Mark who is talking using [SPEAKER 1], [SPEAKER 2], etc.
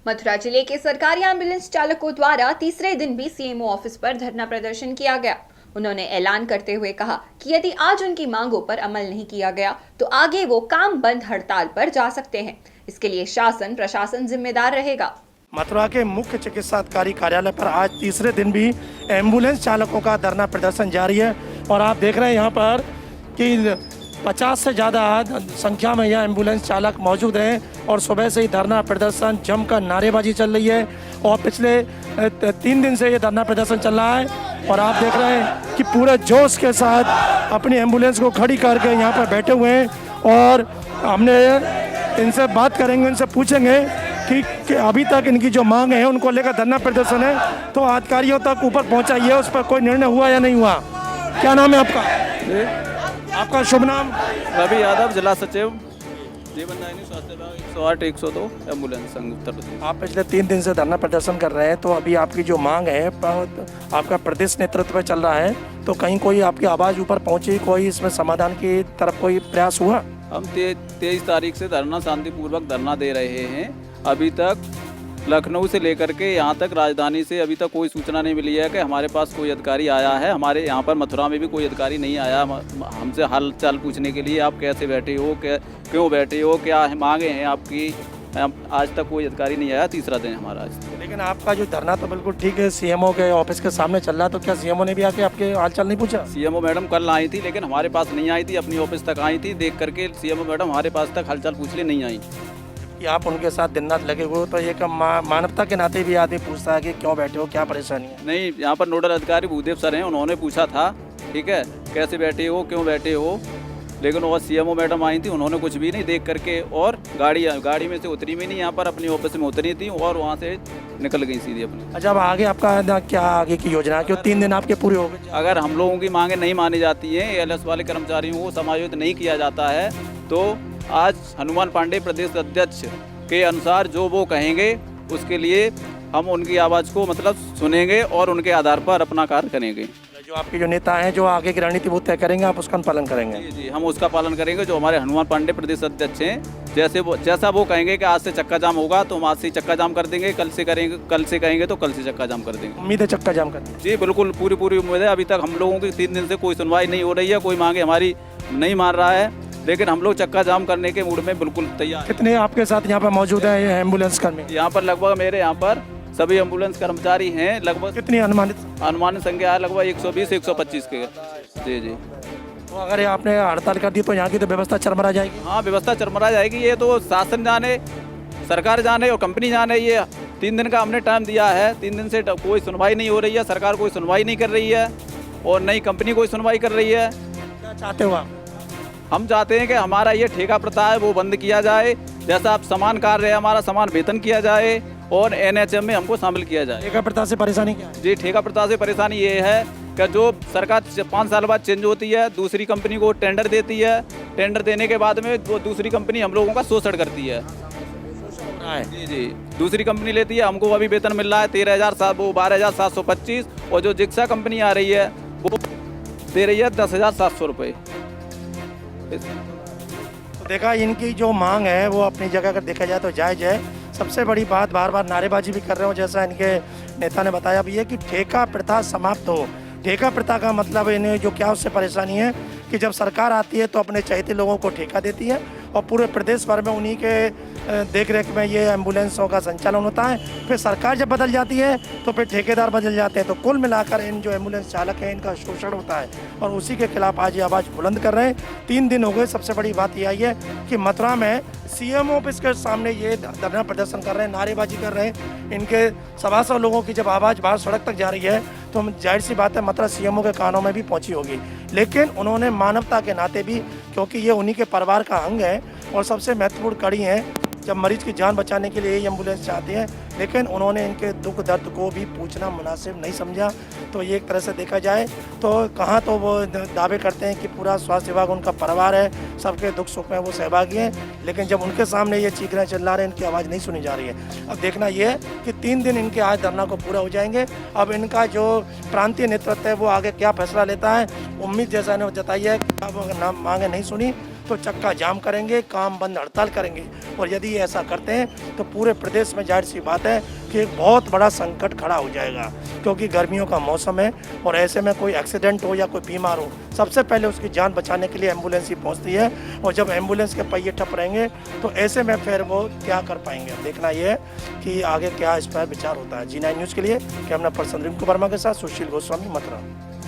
[SPEAKER 1] मथुरा जिले के सरकारी एम्बुलेंस चालकों द्वारा तीसरे दिन भी सीएमओ ऑफिस पर धरना प्रदर्शन किया गया। उन्होंने ऐलान करते हुए कहा कि यदि आज उनकी मांगों पर अमल नहीं किया गया तो आगे वो काम बंद हड़ताल पर जा सकते हैं। इसके लिए शासन प्रशासन जिम्मेदार रहेगा।
[SPEAKER 2] मथुरा के मुख्य चिकित्सा अधिकारी कार्यालय पर आज तीसरे दिन भी एम्बुलेंस चालकों का धरना प्रदर्शन जारी है और आप देख रहे हैं यहाँ पर कि 50 से ज़्यादा संख्या में यह एम्बुलेंस चालक मौजूद हैं और सुबह से ही धरना प्रदर्शन जमकर नारेबाजी चल रही है और पिछले 3 दिन से ये धरना प्रदर्शन चल रहा है और आप देख रहे हैं कि पूरे जोश के साथ अपनी एम्बुलेंस को खड़ी करके यहाँ पर बैठे हुए हैं और हमने इनसे बात करेंगे, इनसे पूछेंगे कि अभी तक इनकी जो मांग है उनको लेकर धरना प्रदर्शन है तो अधिकारियों तक ऊपर पहुँचा है, उस पर कोई निर्णय हुआ या नहीं हुआ। क्या नाम है आपका? आपका शुभ नाम?
[SPEAKER 3] रवि यादव, जिला सचिव, जीवन दायिनी स्वास्थ्य विभाग 108 102 एम्बुलेंस संघ उत्तर प्रदेश।
[SPEAKER 2] आप पिछले 3 दिन से धरना प्रदर्शन कर रहे हैं तो अभी आपकी जो मांग है आपका प्रदेश नेतृत्व में चल रहा है तो कहीं कोई आपकी आवाज़ ऊपर पहुंची, कोई इसमें समाधान की तरफ कोई प्रयास हुआ?
[SPEAKER 3] हम 23 तारीख से धरना शांतिपूर्वक धरना दे रहे हैं। अभी तक लखनऊ से लेकर के यहाँ तक राजधानी से अभी तक कोई सूचना नहीं मिली है कि हमारे पास कोई अधिकारी आया है। हमारे यहाँ पर मथुरा में भी कोई अधिकारी नहीं आया हमसे हाल चाल पूछने के लिए, आप कैसे बैठे हो, क्यों बैठे हो, क्या मांगे हैं आपकी। आज तक कोई अधिकारी नहीं आया, तीसरा दिन हमारा आज।
[SPEAKER 2] लेकिन आपका जो धरना तो बिल्कुल ठीक है, सीएमओ के ऑफिस के सामने चल रहा है तो क्या सीएमओ ने भी आके आपके हाल चाल नहीं पूछा?
[SPEAKER 3] सीएमओ मैडम कल आई थी लेकिन हमारे पास नहीं आई थी, अपनी ऑफिस तक आई थी। देख करके सीएमओ मैडम हमारे पास तक हाल चाल पूछने नहीं आई।
[SPEAKER 2] कि आप उनके साथ दिन रात लगे हुए तो एक मानवता के नाते भी आदमी पूछता है कि क्यों बैठे हो, क्या परेशानी है।
[SPEAKER 3] नहीं, यहाँ पर नोडल अधिकारी भूदेव सर हैं, उन्होंने पूछा था, ठीक है, कैसे बैठे हो, क्यों बैठे हो, लेकिन वो सीएमओ मैडम आई थी, उन्होंने कुछ भी नहीं देख करके और गाड़ी में से उतरी भी नहीं, यहाँ पर अपनी ऑफिस में उतरी थी और वहाँ से निकल गई सीधी अपनी।
[SPEAKER 2] अच्छा, अब आगे आपका क्या आगे की योजना है? क्यों 3 दिन आपके पूरे हो गए?
[SPEAKER 3] अगर हम लोगों की मांगें नहीं मानी जाती हैं, एलएस वाले कर्मचारियों को समायोजित नहीं किया जाता है तो आज हनुमान पांडे प्रदेश अध्यक्ष के अनुसार जो वो कहेंगे उसके लिए हम उनकी आवाज़ को मतलब सुनेंगे और उनके आधार पर अपना कार्य करेंगे।
[SPEAKER 2] जो आपके जो नेता हैं जो आगे की रणनीति वो तय करेंगे, आप उसका पालन करेंगे?
[SPEAKER 3] जी, हम उसका पालन करेंगे। जो हमारे हनुमान पांडे प्रदेश अध्यक्ष हैं, जैसा वो कहेंगे कि आज से चक्का जाम होगा तो हम आज से चक्का जाम कर देंगे, कल से कहेंगे तो कल से चक्का जाम कर देंगे।
[SPEAKER 2] उम्मीद है चक्का जाम कर देंगे?
[SPEAKER 3] जी बिल्कुल, पूरी उम्मीद है। अभी तक हम लोगों की 3 दिन से कोई सुनवाई नहीं हो रही है, कोई मांगे हमारी नहीं मान रहा है, लेकिन हम लोग चक्का जाम करने के मूड में बिल्कुल तैयार।
[SPEAKER 2] कितने आपके साथ यहाँ पर मौजूद है एम्बुलेंस कर्मी?
[SPEAKER 3] यहाँ पर लगभग मेरे यहाँ पर सभी एम्बुलेंस कर्मचारी हैं। लगभग
[SPEAKER 2] कितनी अनुमानित
[SPEAKER 3] संख्या है? लगभग 120-125 के। जी।
[SPEAKER 2] तो अगर ये आपने हड़ताल कर दी तो यहाँ की तो व्यवस्था चरमरा जाएगी?
[SPEAKER 3] हाँ, व्यवस्था चरमरा जाएगी। ये तो शासन जाने, सरकार जाने और कंपनी जाने। ये 3 दिन का हमने टाइम दिया है, 3 दिन से कोई सुनवाई नहीं हो रही है, सरकार कोई सुनवाई नहीं कर रही है और नई कंपनी कोई सुनवाई कर रही है।
[SPEAKER 2] क्या चाहते हो आप?
[SPEAKER 3] हम चाहते हैं कि हमारा ये ठेका प्रथा है वो बंद किया जाए, जैसा आप समान कार्य है हमारा समान वेतन किया जाए और एनएचएम में हमको शामिल किया जाए।
[SPEAKER 2] ठेका प्रथा से परेशानी क्या है?
[SPEAKER 3] जी, ठेका प्रथा से परेशानी ये है कि जो सरकार 5 साल बाद चेंज होती है, दूसरी कंपनी को टेंडर देती है, टेंडर देने के बाद में वो दूसरी कंपनी हम लोगों का शोषण करती है। जी, दूसरी कंपनी लेती है, हमको अभी वेतन मिल रहा है 12,725 और जो जिक्सा कंपनी आ रही है वो दे रही है 10,700 रुपये।
[SPEAKER 2] तो देखा, इनकी जो मांग है वो अपनी जगह अगर देखा जाए तो जायज़ है। सबसे बड़ी बात, बार बार नारेबाजी भी कर रहे हो, जैसा इनके नेता ने बताया भी है कि ठेका प्रथा समाप्त हो। ठेका प्रथा का मतलब इन्हें जो क्या उससे परेशानी है कि जब सरकार आती है तो अपने चाहते लोगों को ठेका देती है और पूरे प्रदेश भर में उन्हीं के देख रेख में ये एम्बुलेंसों का संचालन होता है। फिर सरकार जब बदल जाती है तो फिर ठेकेदार बदल जाते हैं। तो कुल मिलाकर इन जो एम्बुलेंस चालक हैं इनका शोषण होता है और उसी के खिलाफ आज ये आवाज़ बुलंद कर रहे हैं। 3 दिन हो गए। सबसे बड़ी बात ये आई है कि मथुरा में सीएमओ ऑफिस के सामने ये धरना प्रदर्शन कर रहे हैं, नारेबाजी कर रहे हैं। इनके 125 लोगों की जब आवाज़ बाहर सड़क तक जा रही है तो जाहिर सी बात है मथुरा सीएमओ के कानों में भी पहुंची होगी। लेकिन उन्होंने मानवता के नाते भी, क्योंकि ये उन्हीं के परिवार का अंग है और सबसे महत्वपूर्ण कड़ी है, जब मरीज की जान बचाने के लिए ये एम्बुलेंस चाहते हैं, लेकिन उन्होंने इनके दुख दर्द को भी पूछना मुनासिब नहीं समझा। तो ये एक तरह से देखा जाए तो कहाँ तो वो दावे करते हैं कि पूरा स्वास्थ्य विभाग उनका परिवार है, सबके दुख सुख में वो सहभागी हैं, लेकिन जब उनके सामने ये चीखना चिल्ला रहे हैं, इनकी आवाज़ नहीं सुनी जा रही है। अब देखना ये है कि 3 दिन इनके आज धरना को पूरा हो जाएंगे। अब इनका जो प्रांतीय नेतृत्व है वो आगे क्या फैसला लेता है, उम्मीद जैसा ने जताई है। अब अगर मांगे नहीं सुनी तो चक्का जाम करेंगे, काम बंद हड़ताल करेंगे। और यदि ये ऐसा करते हैं तो पूरे प्रदेश में जाहिर सी बात है कि एक बहुत बड़ा संकट खड़ा हो जाएगा, क्योंकि गर्मियों का मौसम है और ऐसे में कोई एक्सीडेंट हो या कोई बीमार हो, सबसे पहले उसकी जान बचाने के लिए एम्बुलेंस ही पहुंचती है। और जब एम्बुलेंस के पहिए ठप रहेंगे तो ऐसे में फिर वो क्या कर पाएंगे। देखना ये है कि आगे क्या इस पर विचार होता है। G9 न्यूज़ के लिए कैमरा पर्सन रिंकू वर्मा के साथ सुशील गोस्वामी, मथुरा।